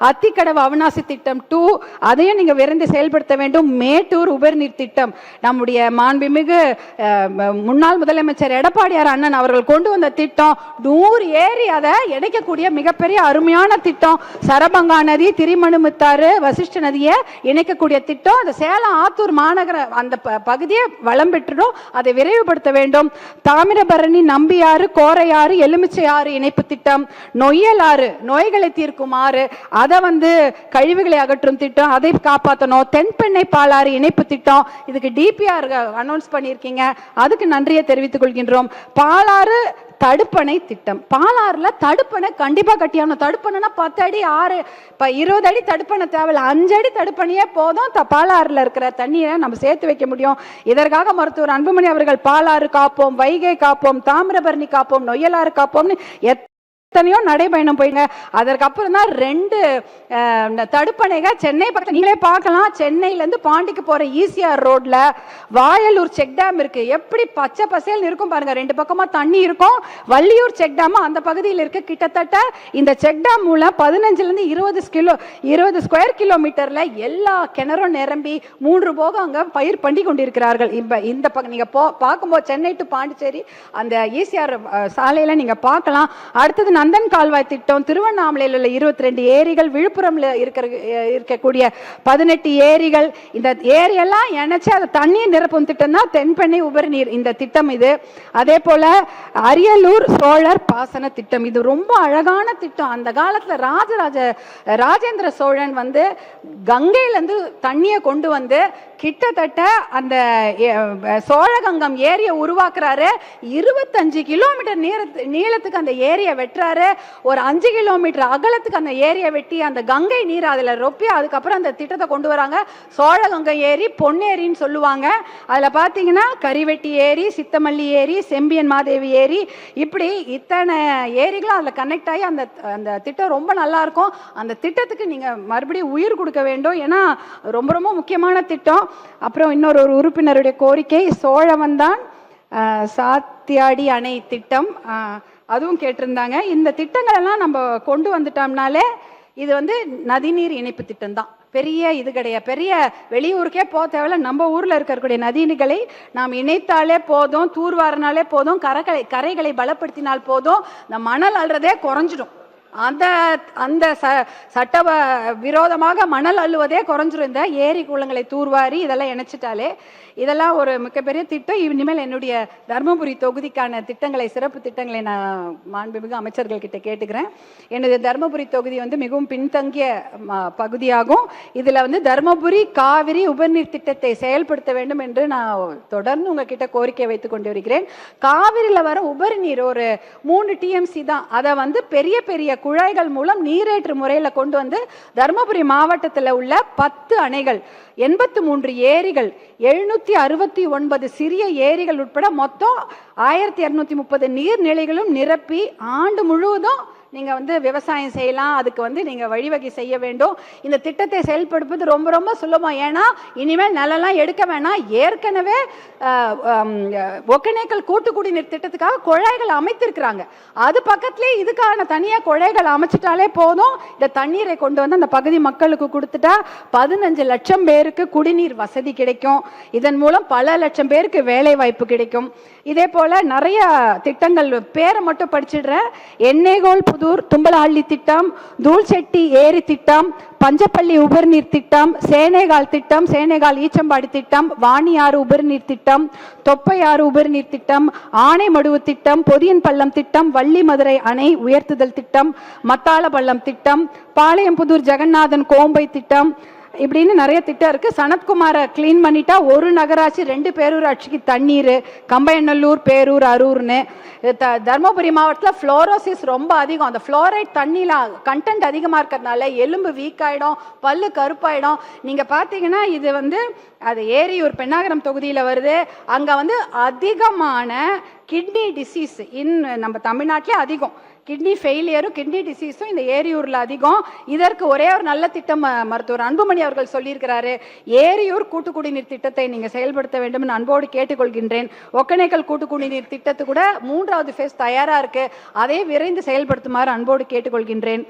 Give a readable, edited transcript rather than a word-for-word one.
அத்திக்கடவு அவிநாசி திட்டம் 2 அதையும் நீங்க விரைந்து செயல்படுத்த வேண்டும். மேட்டூர் உபரிநீர் திட்டம் நம்முடைய மாண்புமிகு முன்னாள் முதலமைச்சர் எடப்பாடியார் அண்ணன் அவர்கள் கொண்டு வந்த திட்டம். 100 ஏரி அதை இணைக்கக்கூடிய மிகப்பெரிய அருமையான திட்டம். சரபங்கா நதி, திரிமணுமுத்தாறு, வசிஷ்ட நதியை இணைக்கக்கூடிய திட்டம். அந்த சேலம் ஆத்தூர் மாநகர அந்த பகுதியை வளம் பெற்றோம், அதை விரைவுபடுத்த வேண்டும். தாமிரபரணி, நம்பியாறு, கோரையாறு, எலுமிச்சை ஆறு இணைப்பு திட்டம். நொய்யல் ஆறு நோய்களை தீர்க்கும் ஆறு, அதை கழிவுகளை அகற்றும் திட்டம், அதை காப்பாற்றணும். தென்பெண்ணை பாலாறு இணைப்பு திட்டம், இதுக்கு டிபிஆர் அனௌன்ஸ் பண்ணியிருக்கீங்க, அதுக்கு நன்றியை தெரிவித்துக் கொள்கின்றோம். பாலாறு தடுப்பணை திட்டம், பாலாறுல தடுப்பணை கண்டிப்பா கட்டியாகணும். தடுப்பணைனா 10 அடி 6 இப்ப 20 அடி தடுப்பணை தேவையில்லை, 5 அடி தடுப்பணையே போதும். பாலாறுல இருக்கிற தண்ணியை நம்ம சேர்த்து வைக்க முடியும். இதற்காக மருத்துவர் அன்புமணி அவர்கள் பாலாறு காப்போம், வைகை காப்போம், தாமிரபரணி காப்போம், நொய்யலாறு காப்போம்னு எத்தனையோ நடைபயணம் போயிங்க. அதற்கப்புறம் தான் 2 தடுப்பணைகள் சென்னை பக்கத்தில் நீங்களே பார்க்கலாம். சென்னையிலேருந்து பாண்டிக்கு போற ஈசிஆர் ரோட்ல வாயலூர் செக் டேம் இருக்கு. எப்படி பச்சை பசேல் இருக்கும் பாருங்க, 2 பக்கமா தண்ணி இருக்கும். வள்ளியூர் செக் டேம் அந்த பகுதியில் இருக்கு. கிட்டத்தட்ட இந்த செக் டேம் மூலம் 15லிருந்து 20 ஸ்கொயர் கிலோமீட்டர்ல எல்லா கிணறும் நிரம்பி 3 போகம் அங்க பயிர் பண்ணி கொண்டிருக்கிறார்கள். இந்த பக்கம் நீங்க பார்க்கும்போது சென்னை டு பாண்டிச்சேரி அந்த ஈசிஆர் சாலையில நீங்க பார்க்கலாம். அடுத்தது நந்தன் கால்வாய் திட்டம், திருவண்ணாமலையில் உள்ள 22 ஏரிகள், விழுப்புரம்ல இருக்கக்கூடிய 18 ஏரிகள், இந்த ஏரியெல்லாம் இணைச்சு அதை தண்ணீர் நிரப்பும் திட்டம் தான் தென்பெண்ணை உபரி நீர் இந்த திட்டம் இது. அதே போல அரியலூர் சோழர் பாசன திட்டம், இது ரொம்ப அழகான திட்டம். அந்த காலத்துல ராஜேந்திர சோழன் கங்கையிலிருந்து தண்ணியை கொண்டு கிட்டத்தட்ட அந்த சோழகங்கம் ஏரியை உருவாக்குறாரு. 25 கிலோமீட்டர் நீளத்துக்கு அந்த ஏரியை வெட்டுறாரு. ஒரு 5 கிலோமீட்டர் அகலத்துக்கு அந்த ஏரியை வெட்டி அந்த கங்கை நீர் அதுல ரொப்பி அதுக்கப்புறம் அந்த திட்டத்தை கொண்டு வராங்க. சோழகங்கை ஏரி, பொன்னேரின்னு சொல்லுவாங்க. அதுல பாத்தீங்கன்னா கரிவெட்டி ஏரி, சித்தமல்லி ஏரி, செம்பியன் மாதேவி ஏரி, இப்படி இத்தனை ஏரிகளும் அதுல கனெக்ட் ஆகி அந்த திட்டம் ரொம்ப நல்லா இருக்கும். அந்த திட்டத்துக்கு நீங்க மறுபடியும் உயிர் கொடுக்க வேண்டும், ஏன்னா ரொம்ப ரொம்ப முக்கியமான திட்டம். அப்புறம் இன்னொரு உறுப்பினருடைய கோரிக்கை, சோழவந்தான் சாத்தியாடி அணை திட்டம், அதுவும் கேட்டிருந்தாங்க. இந்த திட்டங்கள் எல்லாம் நம்ம கொண்டு வந்துட்டோம்னாலே இது நதிநீர் இணைப்பு திட்டம் தான். பெரிய இது கிடையாது, பெரிய வெளியூருக்கே போக தேவையில்ல. நம்ம ஊர்ல இருக்கக்கூடிய நதிகளை நாம் இணைத்தாலே போதும், தூர்வாரினாலே போதும், கரைகளை பலப்படுத்தினால் போதும், இந்த மணல் அள்ளுறதே குறைஞ்சிடும். அந்த சட்ட விரோதமாக மணல் அள்ளுவதே குறைஞ்சிரும். இந்த ஏரி குளங்களை தூர்வாரி இதெல்லாம் இணைச்சிட்டாலே இதெல்லாம் ஒரு மிகப்பெரிய திட்டம். இனிமேல் என்னுடைய தருமபுரி தொகுதிக்கான திட்டங்களை, சிறப்பு திட்டங்களை நான் மாண்புமிகு அமைச்சர்கள் கிட்ட கேட்டுக்கிறேன். எனது தருமபுரி தொகுதி மிகவும் பின்தங்கிய பகுதியாகும். இதுல தருமபுரி காவிரி உபரிநீர் திட்டத்தை செயல்படுத்த வேண்டும் என்று நான் தொடர்ந்து உங்ககிட்ட கோரிக்கை வைத்துக் கொண்டு வருகிறேன். காவிரியில வர உபரி நீர் ஒரு 3 TMC தான். அதை பெரிய பெரிய குழாய்கள் மூலம் நீரேற்று முறையில் கொண்டு தருமபுரி மாவட்டத்தில் உள்ள 10 அணைகள், 83 ஏரிகள், 769 சிறிய ஏரிகள் உட்பட மொத்தம் 1230 நீர்நிலைகளும் நிரப்பி ஆண்டு முழுவதும் நீங்க விவசாயம் செய்யலாம். அதுக்கு நீங்க வழிவகை செய்ய வேண்டும். இந்த திட்டத்தை செயல்படுத்துவது ரொம்ப ரொம்ப சுலபம். ஏன்னா இனிமேல் நிலம்லாம் எடுக்க வேணாம். ஏற்கனவே ஒகேனக்கல் கூட்டு குடிநீர் திட்டத்துக்காக குழாய்கள் அமைத்திருக்கிறாங்க. அது பக்கத்திலே இதுக்கான தனியாக குழாய்கள் அமைச்சிட்டாலே போதும். இந்த தண்ணீரை கொண்டு அந்த பகுதி மக்களுக்கு கொடுத்துட்டா 15 லட்சம் பேருக்கு குடிநீர் வசதி கிடைக்கும். இதன் மூலம் பல லட்சம் பேருக்கு வேலை வாய்ப்பு கிடைக்கும். இதே போல நிறைய திட்டங்கள் பேரை மட்டும் படிச்சிடுறேன். எண்ணெய்கோல் புதூர் தும்பலஹள்ளி திட்டம், தூள்செட்டி ஏரி திட்டம், பஞ்சப்பள்ளி உபரிநீர் திட்டம், சேனேகால் திட்டம், சேனேகால் ஈச்சம்பாடி திட்டம், வாணியாறு உபரிநீர் திட்டம், தொப்பையாறு உபரிநீர் திட்டம், ஆனைமடுவு திட்டம், பொதியன் பள்ளம் திட்டம், வள்ளி மதுரை அணை உயர்த்துதல் திட்டம், மத்தாள பள்ளம் திட்டம், பாளையம்புதூர் ஜெகநாதன் கோம்பை திட்டம், இப்படின்னு நிறைய திட்டம் இருக்கு. சனத்குமாரை கிளீன் பண்ணிட்டா ஒரு நகராட்சி 2 பேரூராட்சிக்கு தண்ணீர், கம்பையநல்லூர், பேரூர், அரூர்னு. தருமபுரி மாவட்டத்தில் ஃப்ளோரோசிஸ் ரொம்ப அதிகம். அந்த ஃப்ளோரைட் தண்ணியில் கண்டென்ட் அதிகமாக இருக்கிறதுனால எலும்பு வீக் ஆகிடும், பல்லு கருப்பாயிடும். நீங்கள் பார்த்தீங்கன்னா இது அது ஏரியூர் பெண்ணாகரம் தொகுதியில் வருது. அங்கே அதிகமான கிட்னி டிசீஸ் நம்ம தமிழ்நாட்டிலே அதிகம். கிட்னி ஃபெயிலியரும் கிட்னி டிசீஸும் இந்த ஏரியூரில் அதிகம். இதற்கு ஒரே ஒரு நல்ல திட்டம் மருத்துவர் அன்புமணி அவர்கள் சொல்லியிருக்கிறாரு. ஏரியூர் கூட்டு குடிநீர் திட்டத்தை நீங்கள் செயல்படுத்த வேண்டும் என்று அன்போடு கேட்டுக்கொள்கின்றேன். ஒகேனக்கல் கூட்டு குடிநீர் திட்டத்து கூட 3வது ஃபேஸ் தயாராக இருக்கு. அதை விரைந்து செயல்படுத்துமாறு அன்போடு கேட்டுக்கொள்கின்றேன்.